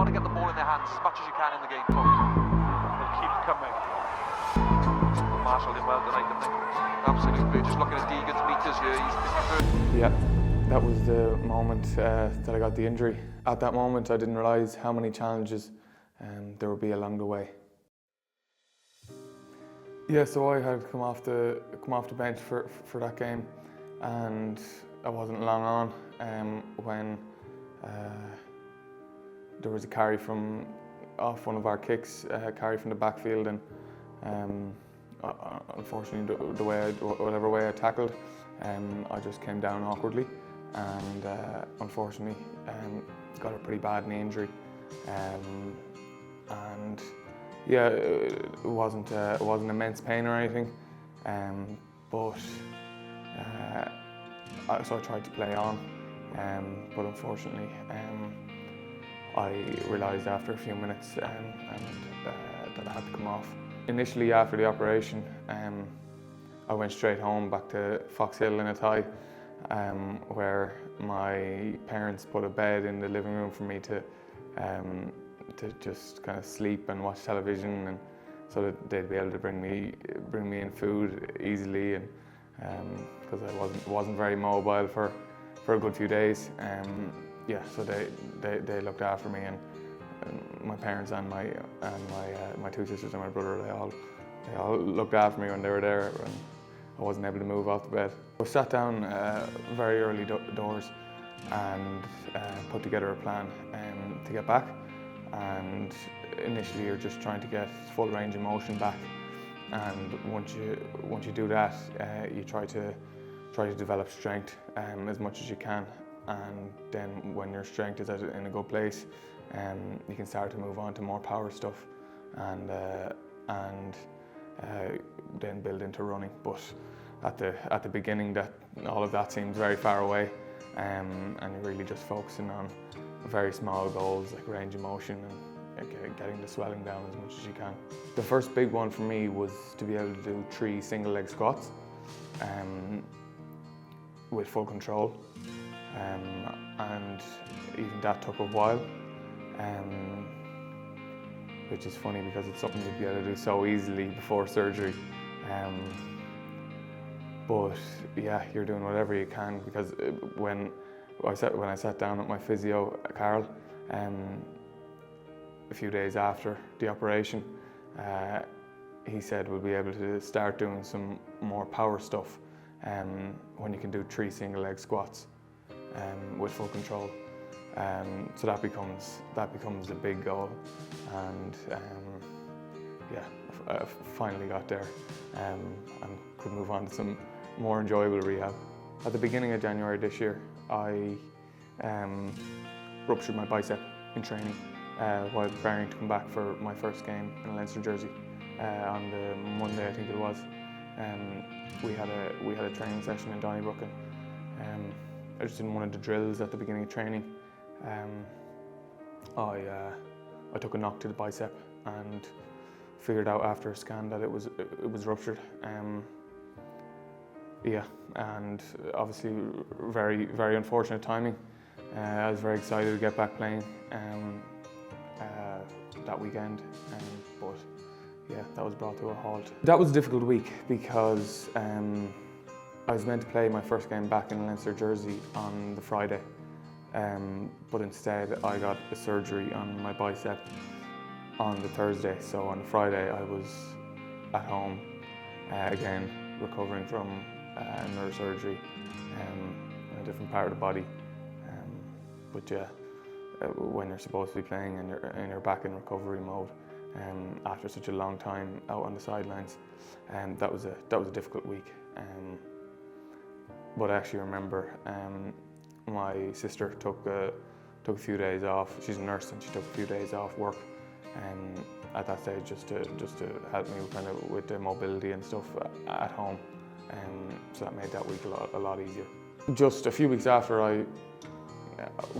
got to get the ball in their hands as much as you can in the game. They'll keep coming. Marshall did well tonight, didn't they? Absolutely. Just looking at Deegan's meters here, he's Yeah, that was the moment that I got the injury. At that moment, I didn't realise how many challenges there would be along the way. Yeah, so I had come off the bench for that game, and I wasn't long on when there was a carry from off one of our kicks, carry from the backfield, and unfortunately, whatever way I tackled, I just came down awkwardly, and unfortunately got a pretty bad knee injury, and yeah, it wasn't immense pain or anything, but so I tried to play on, but unfortunately I realised after a few minutes that I had to come off. Initially, after the operation, I went straight home back to Foxhill in Athy, where my parents put a bed in the living room for me to just kind of sleep and watch television, and so that they'd be able to bring me in food easily, and because I wasn't very mobile for a good few days. Yeah, so they looked after me, and my parents and my two sisters and my brother, they all looked after me when they were there, and I wasn't able to move off the bed. I sat down very early doors and put together a plan to get back. And initially, you're just trying to get full range of motion back, and once you do that, you try to develop strength as much as you can, and then when your strength is in a good place, you can start to move on to more power stuff, and then build into running. But at the beginning, all of that seems very far away, and you're really just focusing on very small goals like range of motion and getting the swelling down as much as you can. The first big one for me was to be able to do 3 single leg squats with full control, and even that took a while, which is funny because it's something you'd be able to do so easily before surgery. But yeah, you're doing whatever you can, because when I sat down with my physio, Carl, a few days after the operation, he said we'll be able to start doing some more power stuff when you can do 3 single leg squats with full control. So that becomes a big goal, and yeah, I finally got there and could move on to some more enjoyable rehab. At the beginning of January this year, I ruptured my bicep in training while preparing to come back for my first game in a Leinster jersey on the Monday, I think it was. We had a training session in Donnybrook, and I just didn't want to do drills at the beginning of training. I took a knock to the bicep and figured out after a scan that it was ruptured. Yeah, and obviously very, very unfortunate timing. I was very excited to get back playing that weekend, but yeah, that was brought to a halt. That was a difficult week because I was meant to play my first game back in a Leinster jersey on the Friday, but instead I got a surgery on my bicep on the Thursday. So on the Friday I was at home again, recovering from neurosurgery in a different part of the body. But yeah, when you're supposed to be playing and you're back in recovery mode after such a long time out on the sidelines, that was a difficult week. But I actually remember my sister took a few days off. She's a nurse, and she took a few days off work at that stage just to help me kind of with the mobility and stuff at home. So that made that week a lot easier. Just a few weeks after I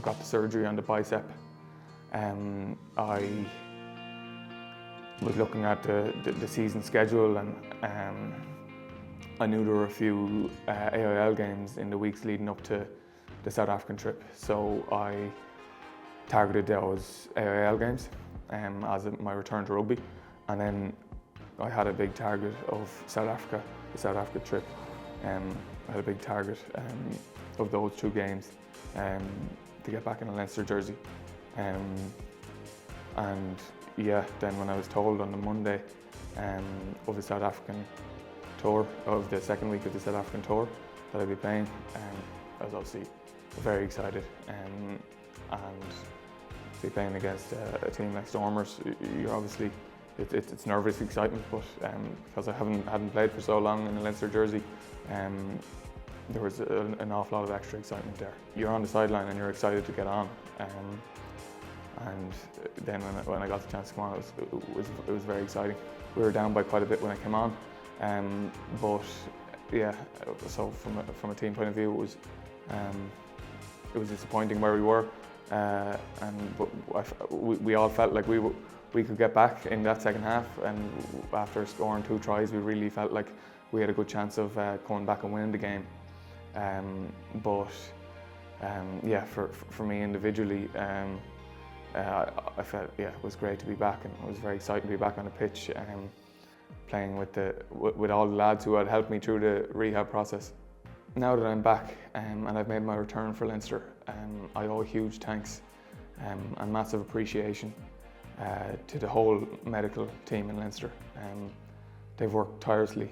got the surgery on the bicep, I was looking at the season schedule, and I knew there were a few AIL games in the weeks leading up to the South African trip. So I targeted those AIL games as my return to rugby, and then I had a big target of South Africa, the South Africa trip. I had a big target of those 2 games to get back in a Leinster jersey. And yeah, then when I was told on the Monday of the South African tour, of the second week of the South African tour, that I'd be playing, I was obviously very excited. And to be playing against a team like Stormers, you're obviously, it's nervous excitement, but because I hadn't played for so long in a Leinster jersey, there was an awful lot of extra excitement there. You're on the sideline and you're excited to get on. And then when I got the chance to come on, it was very exciting. We were down by quite a bit when I came on, but yeah. So from a team point of view, it was disappointing where we were, but we all felt like we could get back in that second half. And after scoring 2 tries, we really felt like we had a good chance of coming back and winning the game. But yeah, for me individually. I felt, yeah, it was great to be back, and it was very exciting to be back on the pitch, playing with all the lads who had helped me through the rehab process. Now that I'm back and I've made my return for Leinster, I owe huge thanks and massive appreciation to the whole medical team in Leinster. They've worked tirelessly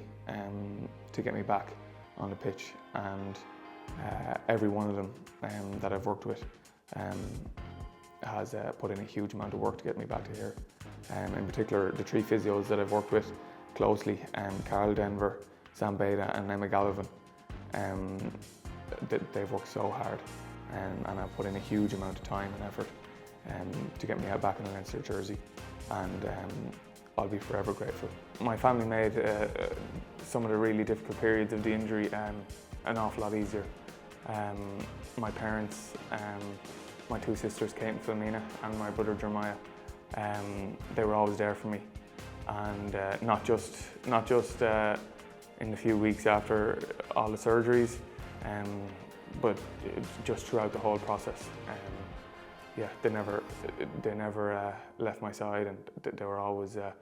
to get me back on the pitch, and every one of them that I've worked with has put in a huge amount of work to get me back to here. In particular, the 3 physios that I've worked with closely, Carl Denver, 𝗠់𝗿𝘁𝗶𝘆 and 𝗥𝗲𝘁𝘁𝘆, they've worked so hard, and I've put in a huge amount of time and effort to get me back in a Leinster jersey, and I'll be forever grateful. My family made some of the really difficult periods of the injury an awful lot easier. My parents, my 2 sisters, Kate and Philomena, and my brother Jeremiah, they were always there for me, and not just in the few weeks after all the surgeries, but just throughout the whole process. Yeah, they never left my side, and they were always there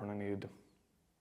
when I needed them.